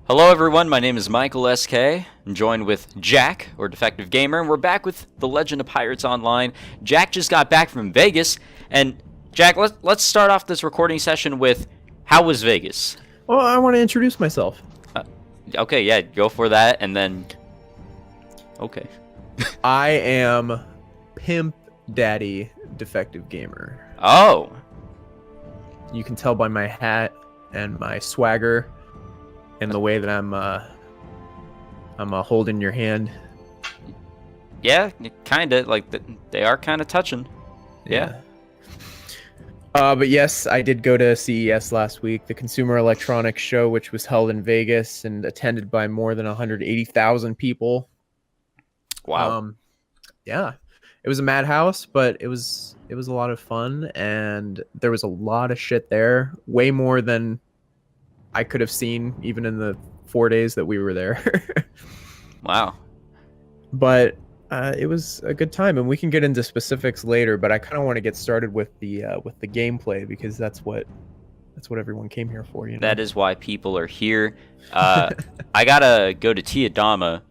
Hello everyone, my name is Michael SK. I'm joined with Jack, or Defective Gamer, and we're back with The Legend of Pirates Online. Jack just got back from Vegas, and Jack, let's start off this recording session with, how was Vegas? Well, I want to introduce myself. Okay, yeah, go for that, and then... Okay. I am Pimp Daddy Defective Gamer. Oh! You can tell by my hat and my swagger and the way that I'm holding your hand. Yeah, kinda, like, they are kinda touching. Yeah. But yes, I did go to CES last week, the Consumer Electronics Show, which was held in Vegas and attended by more than 180,000 people. Wow. Yeah, it was a madhouse, but it was a lot of fun, and there was a lot of shit there, way more than I could have seen even in the 4 days that we were there. Wow. But it was a good time, and we can get into specifics later. But I kind of want to get started with the gameplay, because that's what everyone came here for. You know? That is why people are here. I gotta go to Tiadama.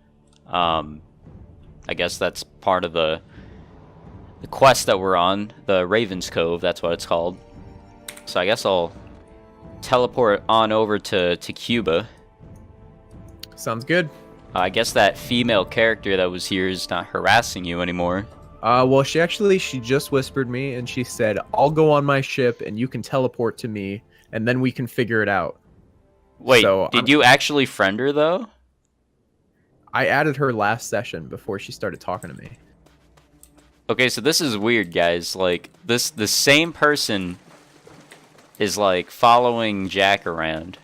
I guess that's part of the quest that we're on, the Raven's Cove. That's what it's called. So I guess I'll teleport on over to Cuba. Sounds good. I guess that female character that was here is not harassing you anymore. Well, she just whispered me, and she said, "I'll go on my ship, and you can teleport to me, and then we can figure it out." Wait, so did you actually friend her though? I added her last session before she started talking to me. Okay, so this is weird, guys. Like, the same person is, like, following Jack around.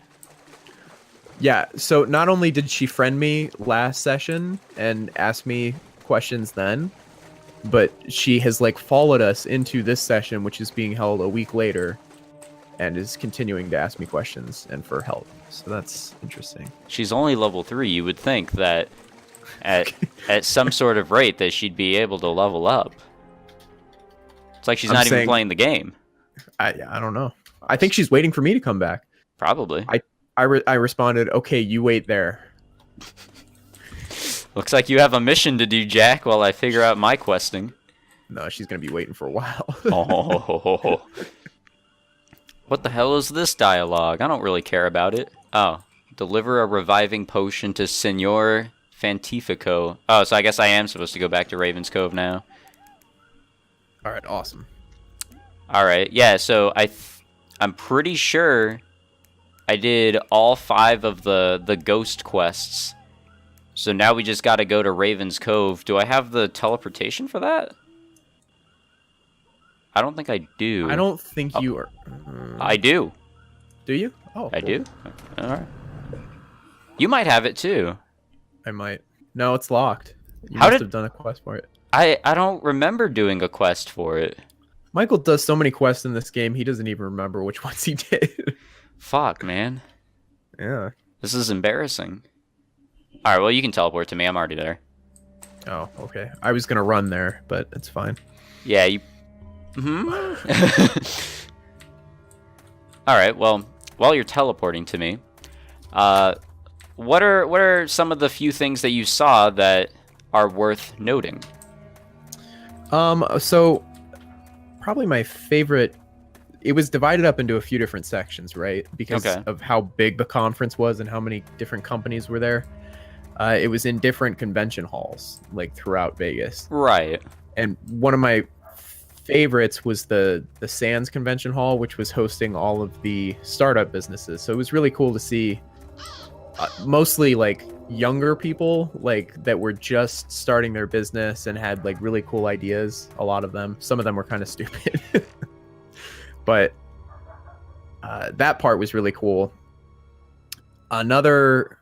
Yeah, so not only did she friend me last session and ask me questions then, but she has, like, followed us into this session, which is being held a week later, and is continuing to ask me questions and for help. So that's interesting. She's only level 3. You would think that at some sort of rate that she'd be able to level up. It's like she's not even playing the game. I don't know. I think she's waiting for me to come back. Probably. I responded, "Okay, you wait there." Looks like you have a mission to do, Jack, while I figure out my questing. No, she's gonna be waiting for a while. Oh. What the hell is this dialogue? I don't really care about it. Oh. Deliver a reviving potion to Senor Fantifico. Oh, so I guess I am supposed to go back to Raven's Cove now. Alright, awesome. Alright, yeah, so I'm pretty sure I did all 5 of the ghost quests. So now we just gotta go to Raven's Cove. Do I have the teleportation for that? I don't think I do. I don't think you are... I do. Do you? Oh, I do? Alright. You might have it too. I might. No, it's locked. You How must did... have done a quest for it. I don't remember doing a quest for it. Michael does so many quests in this game, he doesn't even remember which ones he did. Fuck, man. Yeah. This is embarrassing. Alright, well, you can teleport to me. I'm already there. Oh, okay. I was gonna run there, but it's fine. Yeah, you... Alright, well, while you're teleporting to me, what are some of the few things that you saw that are worth noting? So probably my favorite, it was divided up into a few different sections, right? Because of how big the conference was and how many different companies were there. It was in different convention halls, like throughout Vegas. Right. And one of my favorites was the Sands Convention Hall, which was hosting all of the startup businesses. So it was really cool to see mostly like younger people, like that were just starting their business and had like really cool ideas. A lot of them. Some of them were kind of stupid. But that part was really cool. Another,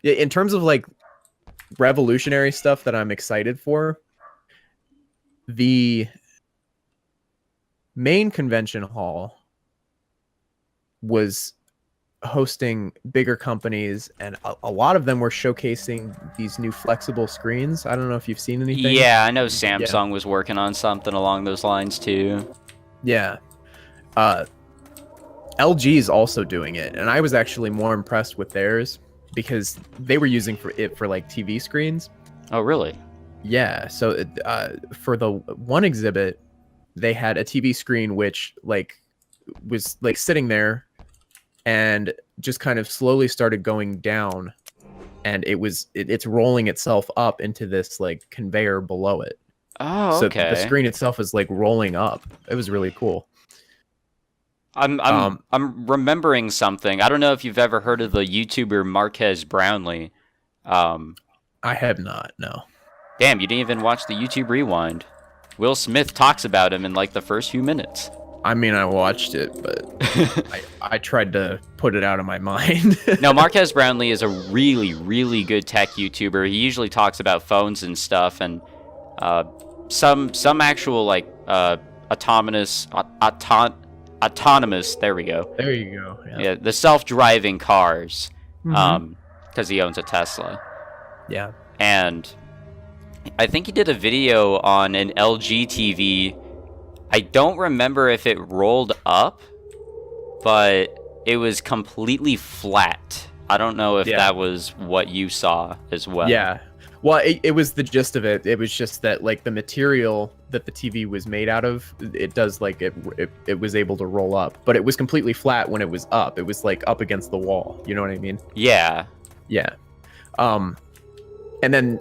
in terms of like revolutionary stuff that I'm excited for, the main convention hall was hosting bigger companies, and a lot of them were showcasing these new flexible screens. I don't know if you've seen anything. Yeah, I know Samsung was working on something along those lines too. Yeah. LG is also doing it, and I was actually more impressed with theirs because they were using for like TV screens. Oh, really? Yeah. So for the one exhibit, they had a TV screen which like was like sitting there and just kind of slowly started going down, and it's rolling itself up into this like conveyor below it. Oh, So the okay. screen itself is like rolling up. It was really cool. I'm remembering something. I don't know if you've ever heard of the YouTuber Marquez Brownlee. I have not. No. Damn, you didn't even watch the YouTube Rewind. Will Smith talks about him in like the first few minutes. I mean, I watched it, but I tried to put it out of my mind. No, Marquez Brownlee is a really, really good tech YouTuber. He usually talks about phones and stuff, and some actual like autonomous. There we go. There you go. Yeah, the self-driving cars. Mm-hmm. Because he owns a Tesla. Yeah. And I think he did a video on an LG TV. I don't remember if it rolled up, but it was completely flat. I don't know if that was what you saw as well. Yeah. Well, it was the gist of it. It was just that like the material that the TV was made out of, it does like it was able to roll up, but it was completely flat when it was up. It was like up against the wall. You know what I mean? Yeah. Yeah. And then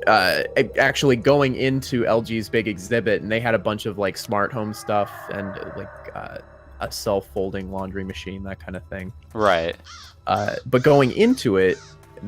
actually going into LG's big exhibit, and they had a bunch of like smart home stuff and like a self-folding laundry machine, that kind of thing. Right. But going into it,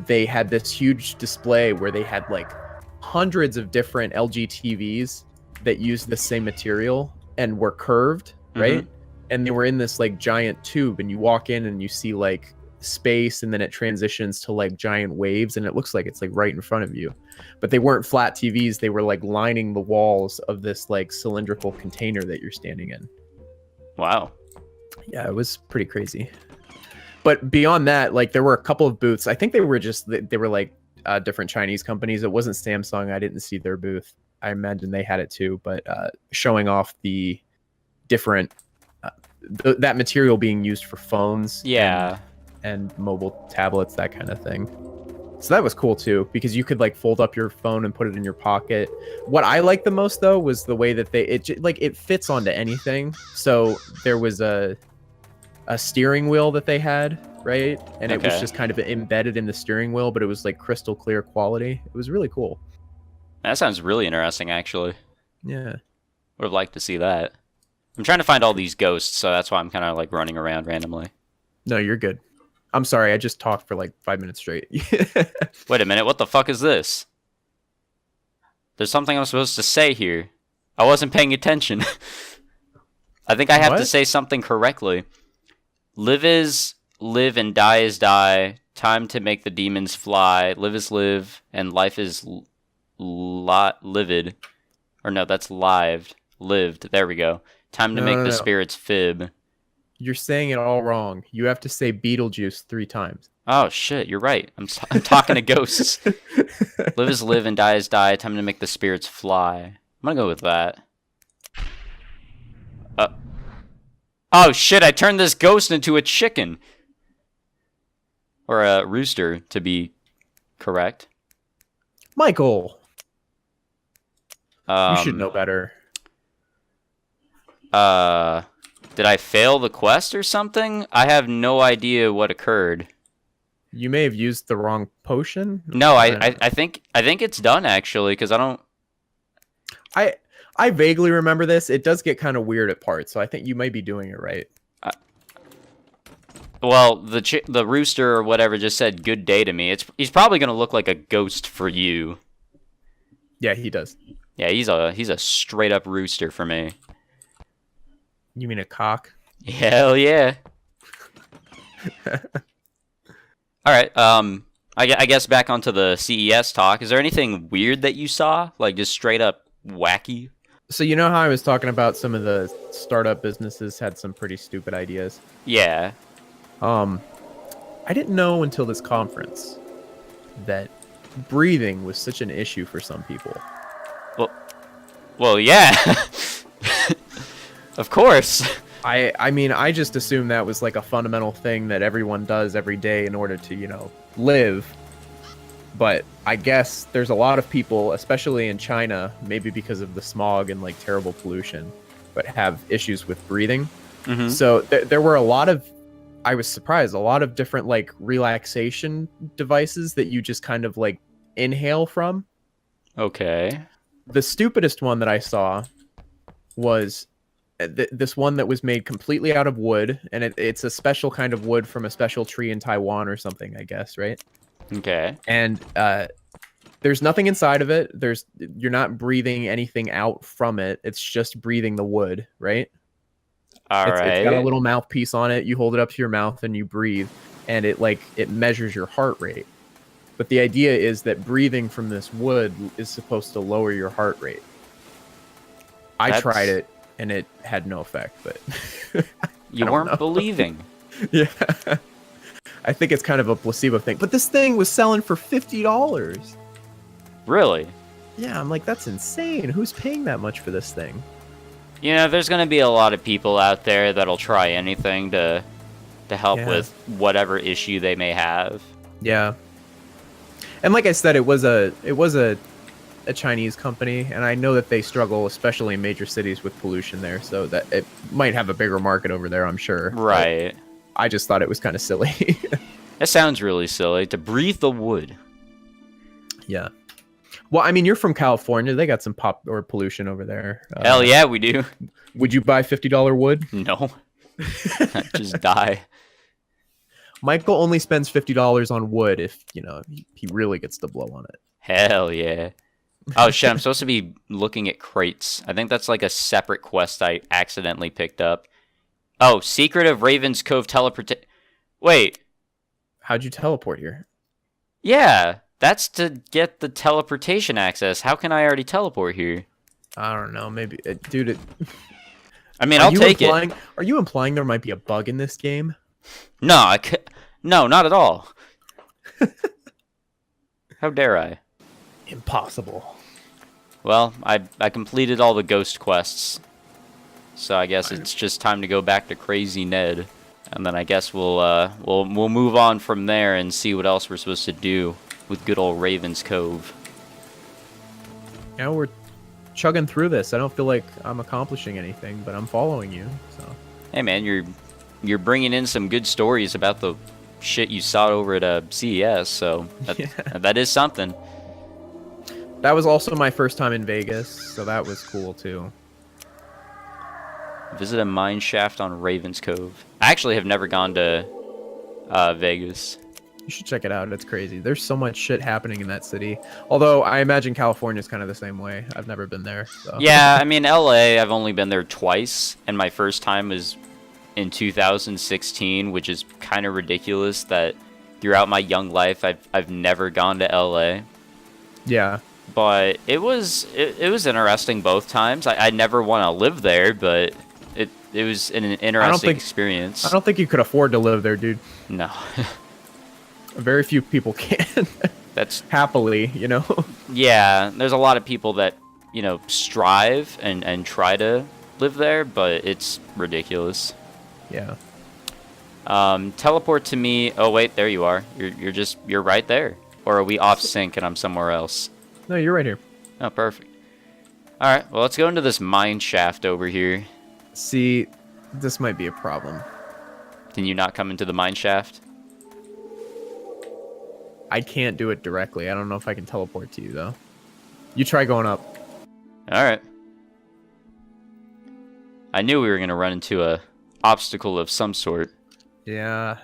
they had this huge display where they had like hundreds of different LG TVs that used the same material and were curved, right? Mm-hmm. And they were in this like giant tube, and you walk in and you see like space, and then it transitions to like giant waves, and it looks like it's like right in front of you. But they weren't flat TVs, they were like lining the walls of this like cylindrical container that you're standing in. Wow. Yeah, it was pretty crazy. But beyond that, like there were a couple of booths. I think they were like different Chinese companies. It wasn't Samsung. I didn't see their booth. I imagine they had it too, but showing off the different that material being used for phones. Yeah. And mobile tablets, that kind of thing. So that was cool too, because you could like fold up your phone and put it in your pocket. What I liked the most though was the way that it fits onto anything. So there was a steering wheel that they had, right? And it was just kind of embedded in the steering wheel, but it was like crystal clear quality. It was really cool. That sounds really interesting, actually. Yeah. Would have liked to see that. I'm trying to find all these ghosts, so that's why I'm kind of like running around randomly. No, you're good. I'm sorry, I just talked for like 5 minutes straight. Wait a minute, what the fuck is this? There's something I'm supposed to say here. I wasn't paying attention. I think I have to say something correctly. Live is live and die is die. Time to make the demons fly. Live is live and life is livid. Or no, that's lived. Lived. There we go. Time to make the spirits fib. You're saying it all wrong. You have to say Beetlejuice 3 times. Oh shit, you're right. I'm talking to ghosts. Live is live and die is die. Time to make the spirits fly. I'm gonna go with that. Oh shit, I turned this ghost into a chicken. Or a rooster, to be correct. Michael! You should know better. Did I fail the quest or something? I have no idea what occurred. You may have used the wrong potion? No, I think it's done, actually, because I don't... I vaguely remember this. It does get kind of weird at parts, so I think you might be doing it right. Well, the rooster or whatever just said good day to me. He's probably going to look like a ghost for you. Yeah, he does. Yeah, he's a straight up rooster for me. You mean a cock? Hell yeah. All right, I guess back onto the CES talk. Is there anything weird that you saw? Like just straight up wacky? So you know how I was talking about some of the startup businesses had some pretty stupid ideas? Yeah. I didn't know until this conference that breathing was such an issue for some people. Well, yeah. Of course. I mean, I just assumed that was like a fundamental thing that everyone does every day in order to, live. But I guess there's a lot of people, especially in China, maybe because of the smog and like terrible pollution, but have issues with breathing. Mm-hmm. So there were a lot of, I was surprised, a lot of different like relaxation devices that you just kind of like inhale from. Okay. The stupidest one that I saw was this one that was made completely out of wood, and it's a special kind of wood from a special tree in Taiwan or something, I guess, right? Okay. And there's nothing inside of it. You're not breathing anything out from it. It's just breathing the wood, right? All right. It's got a little mouthpiece on it. You hold it up to your mouth and you breathe, and it measures your heart rate. But the idea is that breathing from this wood is supposed to lower your heart rate. I tried it and it had no effect, but you weren't believing. Yeah. I think it's kind of a placebo thing. But this thing was selling for $50. Really? Yeah, I'm like, that's insane. Who's paying that much for this thing? You know, there's going to be a lot of people out there that'll try anything to help with whatever issue they may have. Yeah. And like I said, it was a Chinese company, and I know that they struggle, especially in major cities, with pollution there, so that it might have a bigger market over there, I'm sure. Right. But I just thought it was kind of silly. That sounds really silly, to breathe the wood. Yeah. Well, I mean, you're from California. They got some pollution over there. Hell yeah, we do. Would you buy $50 wood? No. Just die. Michael only spends $50 on wood if, he really gets the blow on it. Hell yeah. Oh shit, I'm supposed to be looking at crates. I think that's like a separate quest I accidentally picked up. Oh, Secret of Raven's Cove teleportation. Wait. How'd you teleport here? Yeah, that's to get the teleportation access. How can I already teleport here? I don't know. Maybe, dude. I mean, I'll take it. Are you implying there might be a bug in this game? No, no, not at all. How dare I? Impossible. Well, I completed all the ghost quests, so I guess it's just time to go back to Crazy Ned, and then I guess we'll move on from there and see what else we're supposed to do with good old Raven's Cove. Yeah, we're chugging through this. I don't feel like I'm accomplishing anything, but I'm following you. So. Hey man, you're bringing in some good stories about the shit you saw over at CES, so that is something. That was also my first time in Vegas, so that was cool too. Visit a mine shaft on Raven's Cove. I actually have never gone to Vegas. You should check it out. It's crazy. There's so much shit happening in that city. Although I imagine California's kind of the same way. I've never been there. So. Yeah, I mean LA, I've only been there twice, and my first time was in 2016, which is kind of ridiculous that throughout my young life I've never gone to LA. Yeah. But it was interesting both times. I never want to live there, but it was an interesting experience. I don't think you could afford to live there, dude. No. Very few people can. That's happily, Yeah, there's a lot of people that, strive and try to live there, but it's ridiculous. Yeah. Teleport to me. Oh wait, there you are. You're right there. Or are we off sync and I'm somewhere else? No, you're right here. Oh, perfect. All right, well, let's go into this mine shaft over here. See, this might be a problem. Can you not come into the mine shaft? I can't do it directly. I don't know if I can teleport to you, though. You try going up. All right. I knew we were going to run into a obstacle of some sort. Yeah.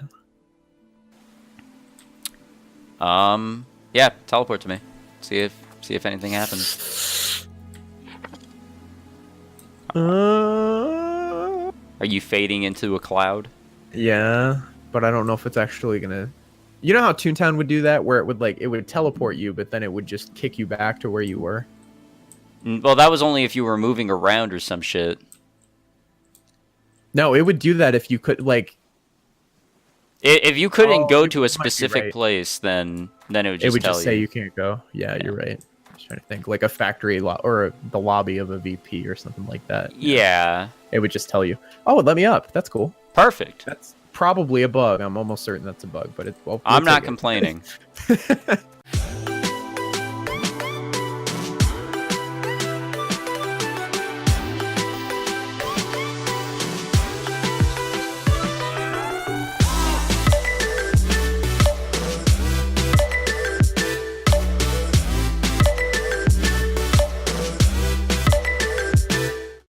Yeah, teleport to me. See if anything happens. Are you fading into a cloud? Yeah, but I don't know if it's actually gonna. You know how Toontown would do that, where it would teleport you, but then it would just kick you back to where you were. Well, that was only if you were moving around or some shit. No, it would do that if you could If you couldn't go to a specific place, then it would just say you can't go. Yeah, you're right. I was trying to think, like a factory or the lobby of a VP or something like that. Yeah. It would just tell you, oh, let me up. That's cool. Perfect. That's probably a bug. I'm almost certain that's a bug, but I'm not complaining.